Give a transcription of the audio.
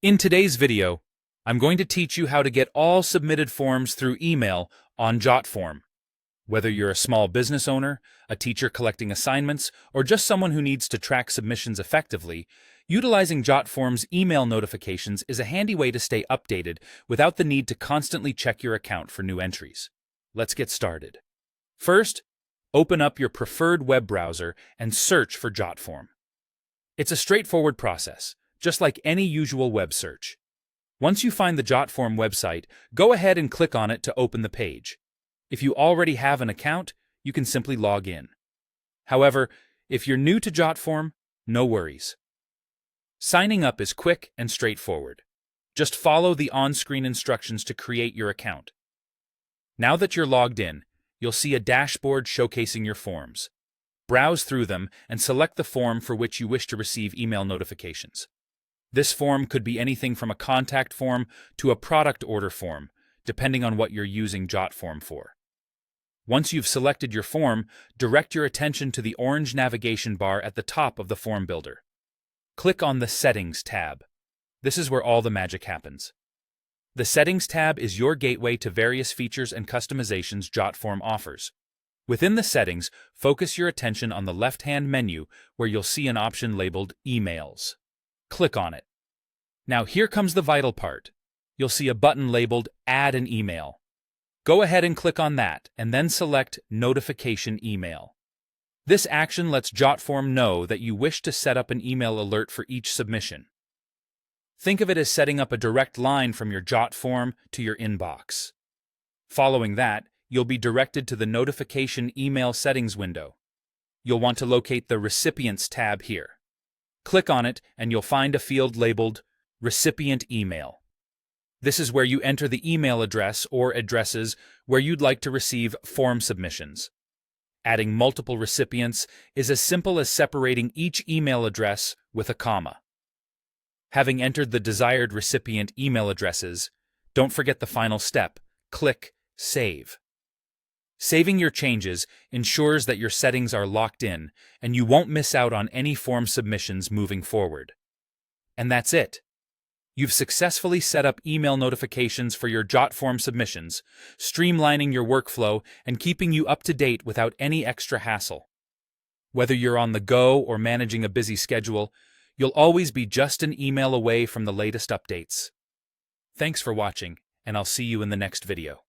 In today's video, I'm going to teach you how to get all submitted forms through email on Jotform. Whether you're a small business owner, a teacher collecting assignments, or just someone who needs to track submissions effectively, utilizing Jotform's email notifications is a handy way to stay updated without the need to constantly check your account for new entries. Let's get started. First, open up your preferred web browser and search for Jotform. It's a straightforward process, just like any usual web search. Once you find the Jotform website, go ahead and click on it to open the page. If you already have an account, you can simply log in. However, if you're new to Jotform, no worries. Signing up is quick and straightforward. Just follow the on-screen instructions to create your account. Now that you're logged in, you'll see a dashboard showcasing your forms. Browse through them and select the form for which you wish to receive email notifications. This form could be anything from a contact form to a product order form, depending on what you're using Jotform for. Once you've selected your form, direct your attention to the orange navigation bar at the top of the form builder. Click on the Settings tab. This is where all the magic happens. The Settings tab is your gateway to various features and customizations Jotform offers. Within the settings, focus your attention on the left-hand menu where you'll see an option labeled Emails. Click on it. Now here comes the vital part. You'll see a button labeled Add an Email. Go ahead and click on that, and then select Notification Email. This action lets Jotform know that you wish to set up an email alert for each submission. Think of it as setting up a direct line from your Jotform to your inbox. Following that, you'll be directed to the Notification Email Settings window. You'll want to locate the Recipients tab here. Click on it and you'll find a field labeled Recipient Email. This is where you enter the email address or addresses where you'd like to receive form submissions. Adding multiple recipients is as simple as separating each email address with a comma. Having entered the desired recipient email addresses, don't forget the final step. Click Save. Saving your changes ensures that your settings are locked in and you won't miss out on any form submissions moving forward. And that's it. You've successfully set up email notifications for your Jotform submissions, streamlining your workflow and keeping you up to date without any extra hassle. Whether you're on the go or managing a busy schedule, you'll always be just an email away from the latest updates. Thanks for watching, and I'll see you in the next video.